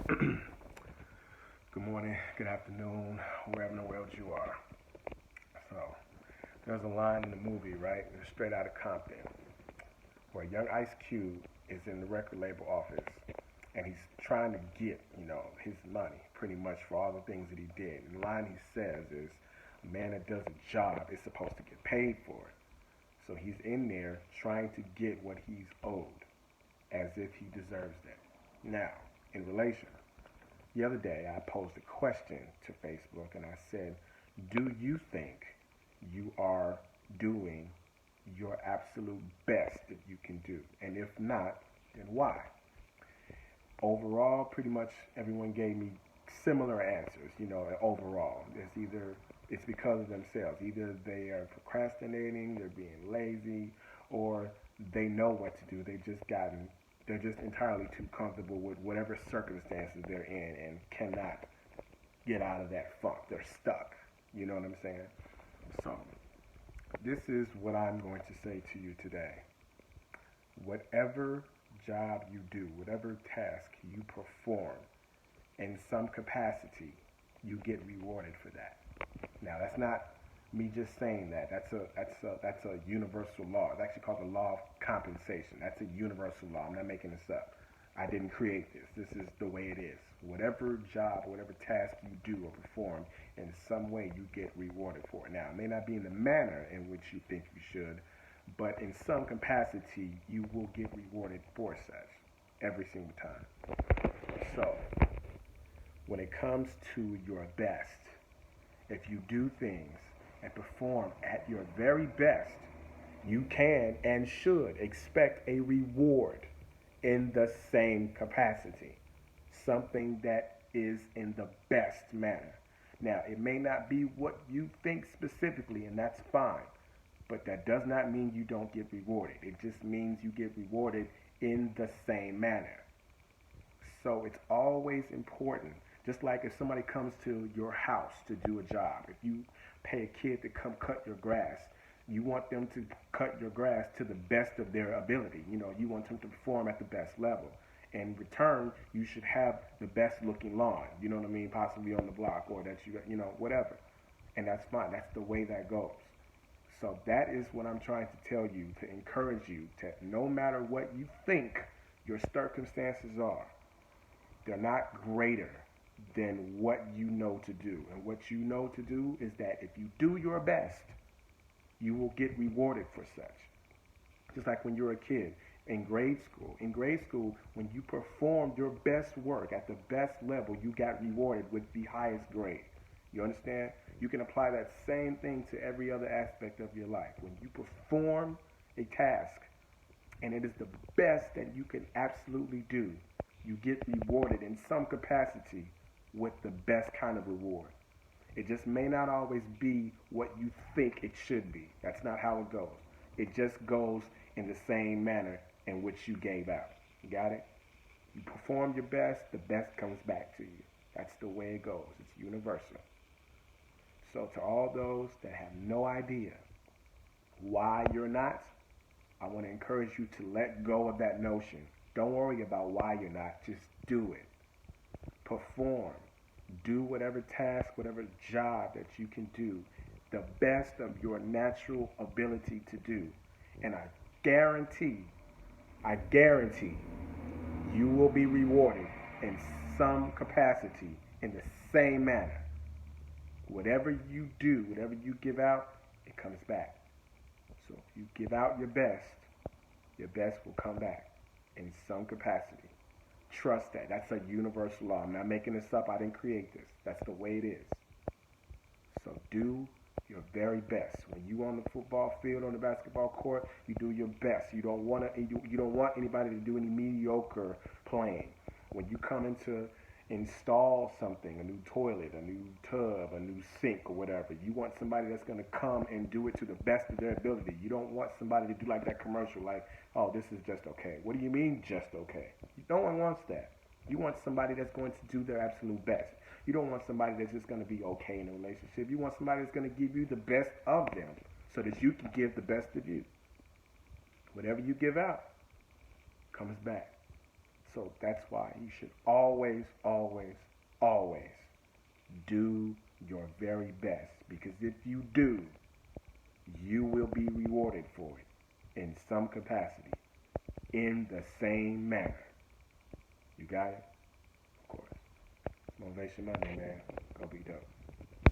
Good morning, good afternoon, wherever in the world you are. So, there's a line in the movie, right? It's Straight Out of Compton, where young Ice Cube is in the record label office and he's trying to get, his money pretty much for all the things that he did. And the line he says is, a man that does a job is supposed to get paid for it. So he's in there trying to get what he's owed as if he deserves that. Now, in relation, the other day I posed a question to Facebook and I said, do you think you are doing your absolute best that you can do? And if not, then why? Overall, pretty much everyone gave me similar answers, overall. It's because of themselves. Either they are procrastinating, they're being lazy, or they know what to do. They're just entirely too comfortable with whatever circumstances they're in and cannot get out of that funk. They're stuck. You know what I'm saying? So, this is what I'm going to say to you today. Whatever job you do, whatever task you perform, in some capacity, you get rewarded for that. Now, that's not me just saying that. That's a universal law. It's actually called the law of compensation. That's a universal law. I'm not making this up. I didn't create this. This is the way it is. Whatever job, whatever task you do or perform, in some way you get rewarded for it. Now, it may not be in the manner in which you think you should, but in some capacity you will get rewarded for such every single time. So, when it comes to your best, if you do things and perform at your very best, you can and should expect a reward in the same capacity. Something that is in the best manner. Now, it may not be what you think specifically, and that's fine, but that does not mean you don't get rewarded. It just means you get rewarded in the same manner. So it's always important. Just like if somebody comes to your house to do a job, if you pay a kid to come cut your grass, you want them to cut your grass to the best of their ability. You want them to perform at the best level. In return, you should have the best looking lawn, you know what I mean, possibly on the block, or that whatever. And that's fine. That's the way that goes. So that is what I'm trying to tell you, to encourage you to, no matter what you think your circumstances are, they're not greater than what you know to do. And what you know to do is that if you do your best, you will get rewarded for such. Just like when you're a kid in grade school. In grade school, when you performed your best work at the best level, you got rewarded with the highest grade. You understand? You can apply that same thing to every other aspect of your life. When you perform a task and it is the best that you can absolutely do, you get rewarded in some capacity with the best kind of reward. It just may not always be what you think it should be. That's not how it goes. It just goes in the same manner in which you gave out. You got it? You perform your best, the best comes back to you. That's the way it goes. It's universal. So to all those that have no idea why you're not, I want to encourage you to let go of that notion. Don't worry about why you're not. Just do it. Perform. Do whatever task, whatever job that you can do, the best of your natural ability to do. And I guarantee, you will be rewarded in some capacity in the same manner. Whatever you do, whatever you give out, it comes back. So if you give out your best will come back in some capacity. Trust that. That's a universal law. I'm not making this up. I didn't create this. That's the way it is. So do your very best. When you on the football field, on the basketball court, you do your best. You don't want anybody to do any mediocre playing. When you come in to install something, a new toilet, a new tub, a new sink, or whatever, you want somebody that's going to come and do it to the best of their ability. You don't want somebody to do like that commercial, like, oh, this is just okay. What do you mean just okay? No one wants that. You want somebody that's going to do their absolute best. You don't want somebody that's just going to be okay in a relationship. You want somebody that's going to give you the best of them so that you can give the best of you. Whatever you give out comes back. So that's why you should always, always, always do your very best. Because if you do, you will be rewarded for it in some capacity, in the same manner. You got it? Of course. Motivation Monday, man. Go be dope.